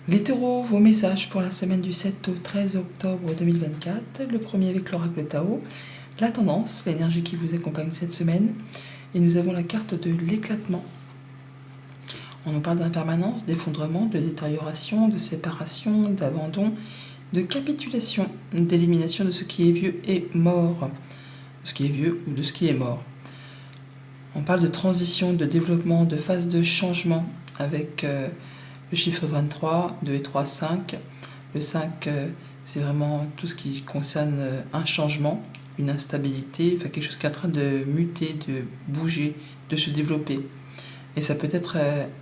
Les taureaux, vos messages pour la semaine du 7 au 13 octobre 2024. Le premier avec l'oracle Tao. La tendance, l'énergie qui vous accompagne cette semaine. Et nous avons la carte de l'éclatement. On nous parle d'impermanence, d'effondrement, de détérioration, de séparation, d'abandon, de capitulation, d'élimination de ce qui est vieux et mort. De ce qui est vieux ou de ce qui est mort. On parle de transition, de développement, de phase de changement avec le chiffre 23, 2 et 3, 5. Le 5, c'est vraiment tout ce qui concerne un changement, une instabilité, enfin quelque chose qui est en train de muter, de bouger, de se développer. Et ça peut être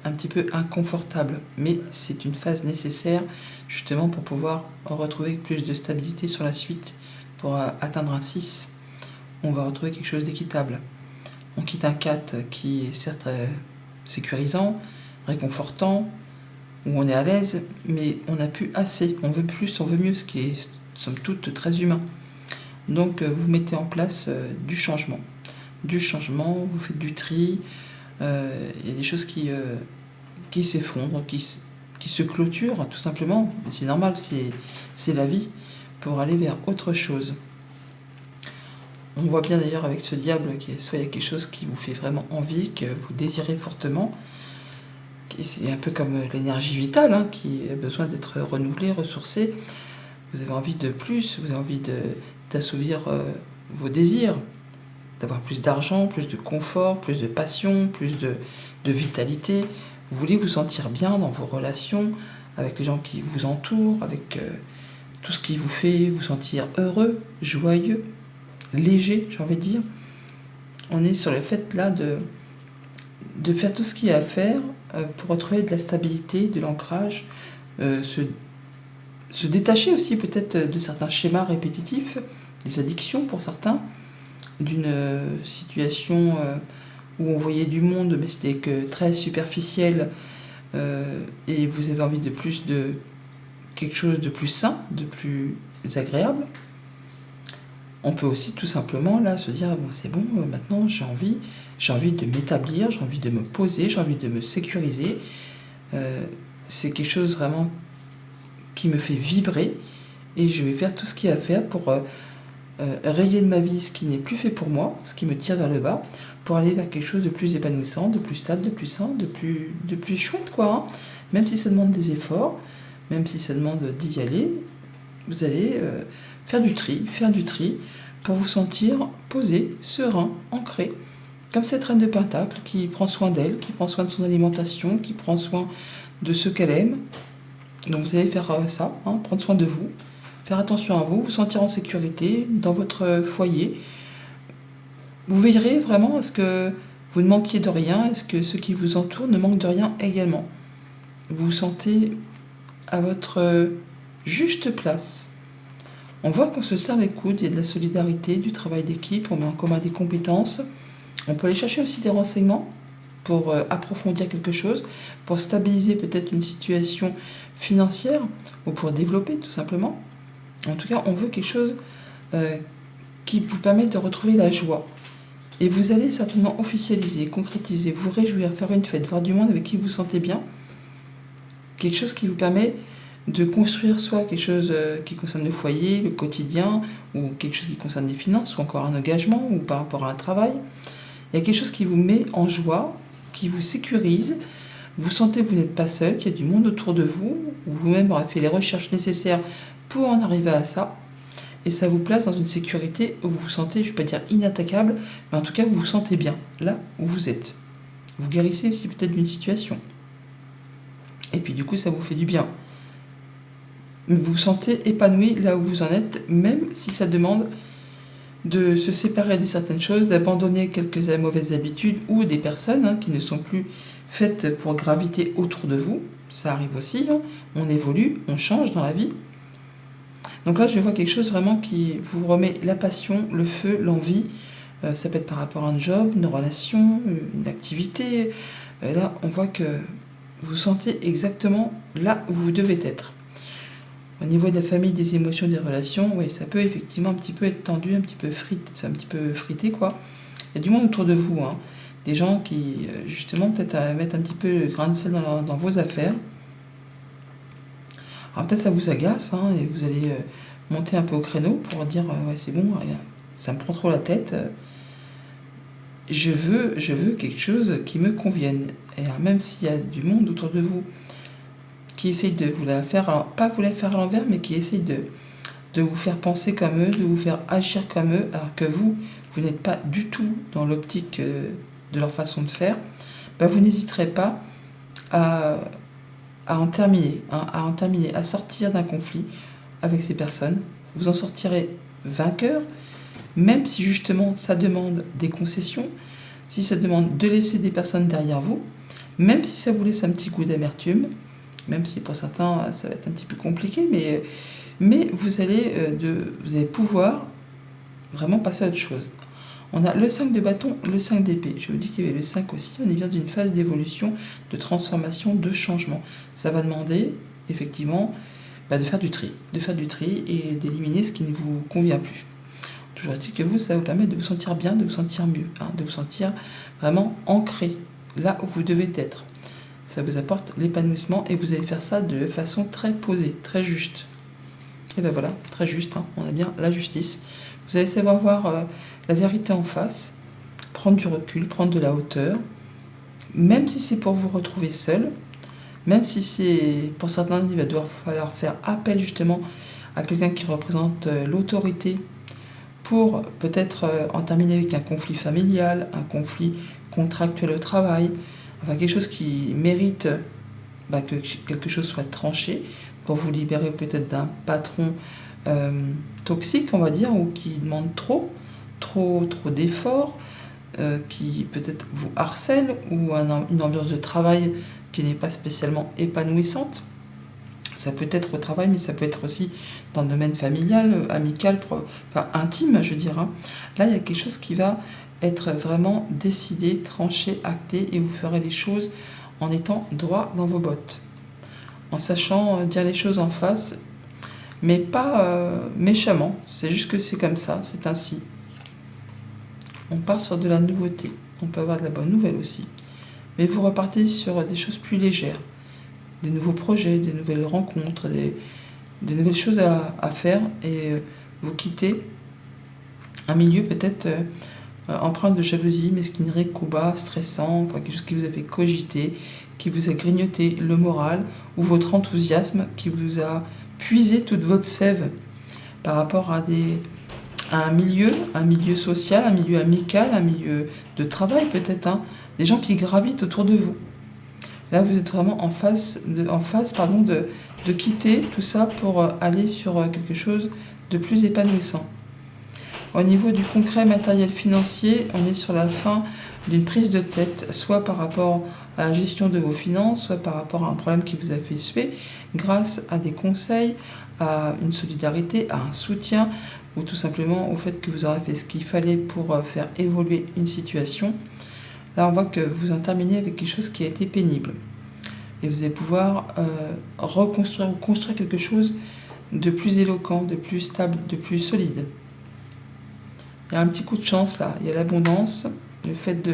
un petit peu inconfortable, mais c'est une phase nécessaire justement pour pouvoir retrouver plus de stabilité sur la suite, pour atteindre un 6. On va retrouver quelque chose d'équitable. On quitte un 4 qui est certes sécurisant, réconfortant, où on est à l'aise, mais on n'a plus assez, on veut plus, on veut mieux, ce qui est, somme toute, très humain. Donc vous mettez en place du changement, vous faites du tri, il y a des choses qui s'effondrent, qui se clôturent, tout simplement, c'est normal, c'est la vie, pour aller vers autre chose. On voit bien d'ailleurs avec ce diable qu'il y a quelque chose qui vous fait vraiment envie, que vous désirez fortement. C'est un peu comme l'énergie vitale qui a besoin d'être renouvelée, ressourcée. Vous avez envie de plus, vous avez envie d'assouvir vos désirs, d'avoir plus d'argent, plus de confort, plus de passion, plus de vitalité. Vous voulez vous sentir bien dans vos relations, avec les gens qui vous entourent, avec tout ce qui vous fait vous sentir heureux, joyeux, léger, j'ai envie de dire. On est sur le fait là de faire tout ce qu'il y a à faire pour retrouver de la stabilité, de l'ancrage, se détacher aussi peut-être de certains schémas répétitifs, des addictions pour certains, d'une situation où on voyait du monde mais c'était que très superficiel et vous avez envie de plus de quelque chose de plus sain, de plus agréable. On peut aussi tout simplement là se dire bon c'est bon, maintenant j'ai envie de m'établir, j'ai envie de me poser, j'ai envie de me sécuriser. C'est quelque chose vraiment qui me fait vibrer et je vais faire tout ce qu'il y a à faire pour rayer de ma vie ce qui n'est plus fait pour moi, ce qui me tire vers le bas, pour aller vers quelque chose de plus épanouissant, de plus stable, de plus sain, de plus chouette quoi. Même si ça demande des efforts, même si ça demande d'y aller, vous allez faire du tri pour vous sentir posé, serein, ancré, comme cette reine de Pentacle qui prend soin d'elle, qui prend soin de son alimentation, qui prend soin de ce qu'elle aime. Donc vous allez faire ça, prendre soin de vous, faire attention à vous, vous sentir en sécurité dans votre foyer. Vous veillerez vraiment à ce que vous ne manquiez de rien, à ce que ceux qui vous entourent ne manquent de rien également. Vous vous sentez à votre juste place. On voit qu'on se serre les coudes, il y a de la solidarité, du travail d'équipe, on met en commun des compétences. On peut aller chercher aussi des renseignements pour approfondir quelque chose, pour stabiliser peut-être une situation financière ou pour développer tout simplement. En tout cas, on veut quelque chose qui vous permet de retrouver la joie. Et vous allez certainement officialiser, concrétiser, vous réjouir, faire une fête, voir du monde avec qui vous vous sentez bien. Quelque chose qui vous permet de construire soit quelque chose qui concerne le foyer, le quotidien, ou quelque chose qui concerne les finances, ou encore un engagement, ou par rapport à un travail. Il y a quelque chose qui vous met en joie, qui vous sécurise, vous sentez que vous n'êtes pas seul, qu'il y a du monde autour de vous, ou vous-même aurez fait les recherches nécessaires pour en arriver à ça, et ça vous place dans une sécurité où vous vous sentez, je ne vais pas dire inattaquable, mais en tout cas vous vous sentez bien, là où vous êtes. Vous guérissez aussi peut-être d'une situation. Et puis du coup ça vous fait du bien. Vous vous sentez épanoui là où vous en êtes, même si ça demande de se séparer de certaines choses, d'abandonner quelques mauvaises habitudes ou des personnes qui ne sont plus faites pour graviter autour de vous. Ça arrive aussi, on évolue, on change dans la vie. Donc là, je vois quelque chose vraiment qui vous remet la passion, le feu, l'envie. Ça peut être par rapport à un job, une relation, une activité. Là, on voit que vous vous sentez exactement là où vous devez être. Au niveau de la famille, des émotions, des relations, oui, ça peut effectivement un petit peu être tendu, un petit peu frité, quoi. Il y a du monde autour de vous, des gens qui, justement, peut-être mettent un petit peu le grain de sel dans vos affaires. Alors peut-être ça vous agace, hein, et vous allez monter un peu au créneau pour dire ouais, c'est bon, ça me prend trop la tête. Je veux quelque chose qui me convienne. Et alors, même s'il y a du monde autour de vous qui essaye de vous la faire, alors, pas vous la faire à l'envers, mais qui essaye de vous faire penser comme eux, de vous faire agir comme eux, alors que vous n'êtes pas du tout dans l'optique de leur façon de faire, vous n'hésiterez pas à en terminer, hein, à sortir d'un conflit avec ces personnes. Vous en sortirez vainqueur, même si justement ça demande des concessions, si ça demande de laisser des personnes derrière vous, même si ça vous laisse un petit coup d'amertume, même si pour certains ça va être un petit peu compliqué, mais vous allez pouvoir vraiment passer à autre chose. On a le 5 de bâton, le 5 d'épée. Je vous dis qu'il y avait le 5 aussi. On est bien dans une phase d'évolution, de transformation, de changement. Ça va demander, effectivement, de faire du tri. De faire du tri et d'éliminer ce qui ne vous convient plus. Toujours est-il que vous, ça va vous permettre de vous sentir bien, de vous sentir mieux, hein, de vous sentir vraiment ancré, là où vous devez être. Ça vous apporte l'épanouissement et vous allez faire ça de façon très posée, très juste. Et ben voilà, très juste, hein, on a bien la justice. Vous allez savoir voir la vérité en face, prendre du recul, prendre de la hauteur, même si c'est pour vous retrouver seul, même si c'est, pour certains, il va devoir falloir faire appel justement à quelqu'un qui représente l'autorité pour peut-être en terminer avec un conflit familial, un conflit contractuel au travail, enfin quelque chose qui mérite que quelque chose soit tranché pour vous libérer peut-être d'un patron toxique, on va dire, ou qui demande trop d'efforts, qui peut-être vous harcèle, ou une ambiance de travail qui n'est pas spécialement épanouissante. Ça peut être au travail, mais ça peut être aussi dans le domaine familial, amical, intime, je veux dire. Hein. Là, il y a quelque chose qui va être vraiment décidé, tranché, acté, et vous ferez les choses en étant droit dans vos bottes, en sachant dire les choses en face, mais pas méchamment. C'est juste que c'est comme ça, c'est ainsi. On part sur de la nouveauté. On peut avoir de la bonne nouvelle aussi. Mais vous repartez sur des choses plus légères. Des nouveaux projets, des nouvelles rencontres, des nouvelles choses à faire. Et vous quittez un milieu peut-être empreint de jalousie, mesquinerie, combat, stressant, quelque chose qui vous a fait cogiter, qui vous a grignoté le moral, ou votre enthousiasme qui vous a puisé toute votre sève par rapport à un milieu social, un milieu amical, un milieu de travail peut-être, hein, des gens qui gravitent autour de vous. Là, vous êtes vraiment en phase de quitter tout ça pour aller sur quelque chose de plus épanouissant. Au niveau du concret matériel financier, on est sur la fin d'une prise de tête, soit par rapport à la gestion de vos finances, soit par rapport à un problème qui vous a fait suer, grâce à des conseils, à une solidarité, à un soutien, ou tout simplement au fait que vous aurez fait ce qu'il fallait pour faire évoluer une situation. Là, on voit que vous en terminez avec quelque chose qui a été pénible. Et vous allez pouvoir reconstruire ou construire quelque chose de plus éloquent, de plus stable, de plus solide. Il y a un petit coup de chance là, il y a l'abondance, le fait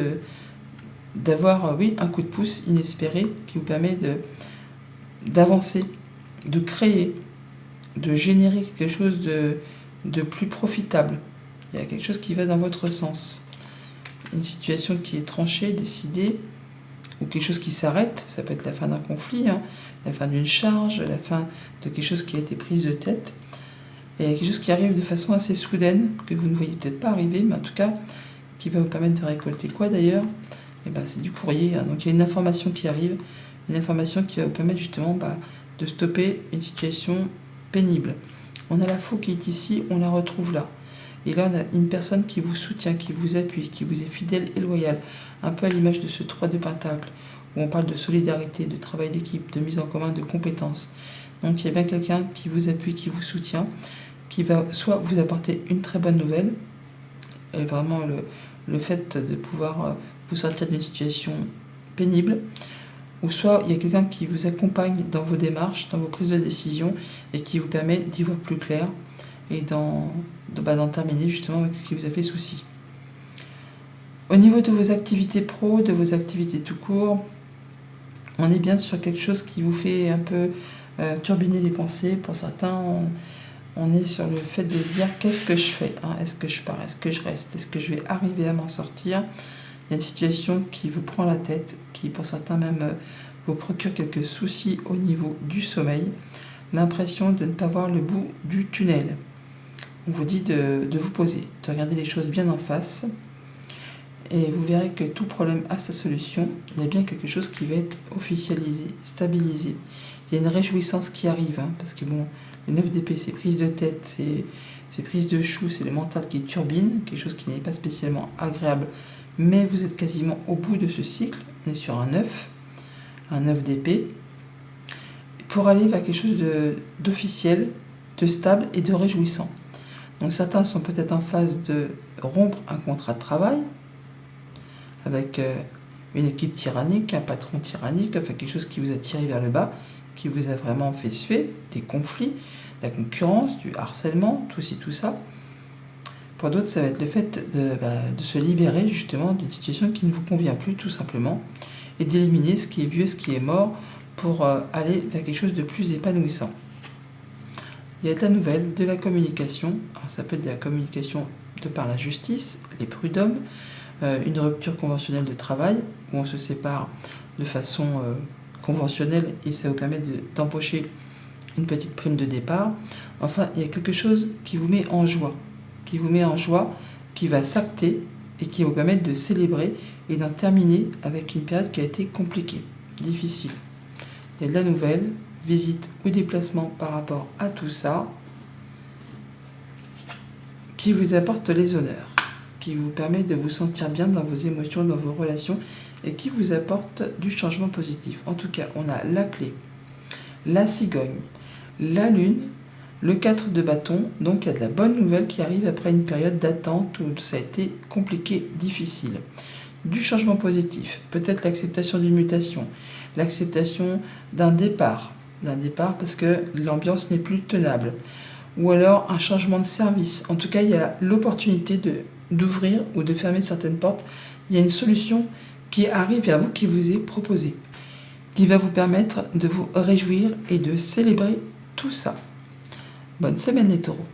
d'avoir un coup de pouce inespéré qui vous permet d'avancer, de créer, de générer quelque chose de plus profitable. Il y a quelque chose qui va dans votre sens. Une situation qui est tranchée, décidée, ou quelque chose qui s'arrête, ça peut être la fin d'un conflit, hein, la fin d'une charge, la fin de quelque chose qui a été prise de tête. Et il y a quelque chose qui arrive de façon assez soudaine, que vous ne voyez peut-être pas arriver, mais en tout cas, qui va vous permettre de récolter quoi d'ailleurs ? C'est du courrier, hein. Donc il y a une information qui arrive, une information qui va vous permettre justement de stopper une situation pénible. On a la faux qui est ici, on la retrouve là. Et là, on a une personne qui vous soutient, qui vous appuie, qui vous est fidèle et loyale. Un peu à l'image de ce 3 de Pentacle, où on parle de solidarité, de travail d'équipe, de mise en commun, de compétences. Donc il y a bien quelqu'un qui vous appuie, qui vous soutient, qui va soit vous apporter une très bonne nouvelle, et vraiment le fait de pouvoir vous sortir d'une situation pénible, ou soit il y a quelqu'un qui vous accompagne dans vos démarches, dans vos prises de décision, et qui vous permet d'y voir plus clair, et d'en terminer justement avec ce qui vous a fait souci. Au niveau de vos activités pro, de vos activités tout court, on est bien sur quelque chose qui vous fait un peu turbiner les pensées. Pour certains, on est sur le fait de se dire qu'est-ce que je fais, hein? Est-ce que je pars, est-ce que je reste, est-ce que je vais arriver à m'en sortir? Il y a une situation qui vous prend la tête, qui pour certains même vous procure quelques soucis au niveau du sommeil, l'impression de ne pas voir le bout du tunnel. On vous dit de vous poser, de regarder les choses bien en face, et vous verrez que tout problème a sa solution. Il y a bien quelque chose qui va être officialisé, stabilisé. Il y a une réjouissance qui arrive, hein, parce que bon, le 9 d'épée, c'est prise de tête, c'est prise de chou, c'est le mental qui turbine, quelque chose qui n'est pas spécialement agréable, mais vous êtes quasiment au bout de ce cycle. On est sur un 9 d'épée, pour aller vers quelque chose d'officiel, de stable et de réjouissant. Donc certains sont peut-être en phase de rompre un contrat de travail avec une équipe tyrannique, un patron tyrannique, enfin quelque chose qui vous a tiré vers le bas, qui vous a vraiment fait suer, des conflits, de la concurrence, du harcèlement, tout ci, tout ça. Pour d'autres, ça va être le fait de se libérer justement d'une situation qui ne vous convient plus tout simplement et d'éliminer ce qui est vieux, ce qui est mort pour aller vers quelque chose de plus épanouissant. Il y a de la nouvelle, de la communication. Alors ça peut être de la communication de par la justice, les prud'hommes, une rupture conventionnelle de travail où on se sépare de façon conventionnelle et ça vous permet d'embaucher une petite prime de départ. Enfin, il y a quelque chose qui vous met en joie, qui va s'acter et qui va vous permettre de célébrer et d'en terminer avec une période qui a été compliquée, difficile. Il y a de la nouvelle, visite ou déplacement par rapport à tout ça, qui vous apporte les honneurs, qui vous permet de vous sentir bien dans vos émotions, dans vos relations, et qui vous apporte du changement positif. En tout cas, on a la clé, la cigogne, la lune, le 4 de bâton, donc il y a de la bonne nouvelle qui arrive après une période d'attente où ça a été compliqué, difficile. Du changement positif, peut-être l'acceptation d'une mutation, l'acceptation d'un départ parce que l'ambiance n'est plus tenable, ou alors un changement de service. En tout cas, il y a l'opportunité d'ouvrir ou de fermer certaines portes. Il y a une solution qui arrive vers vous, qui vous est proposée, qui va vous permettre de vous réjouir et de célébrer tout ça. Bonne semaine les taureaux.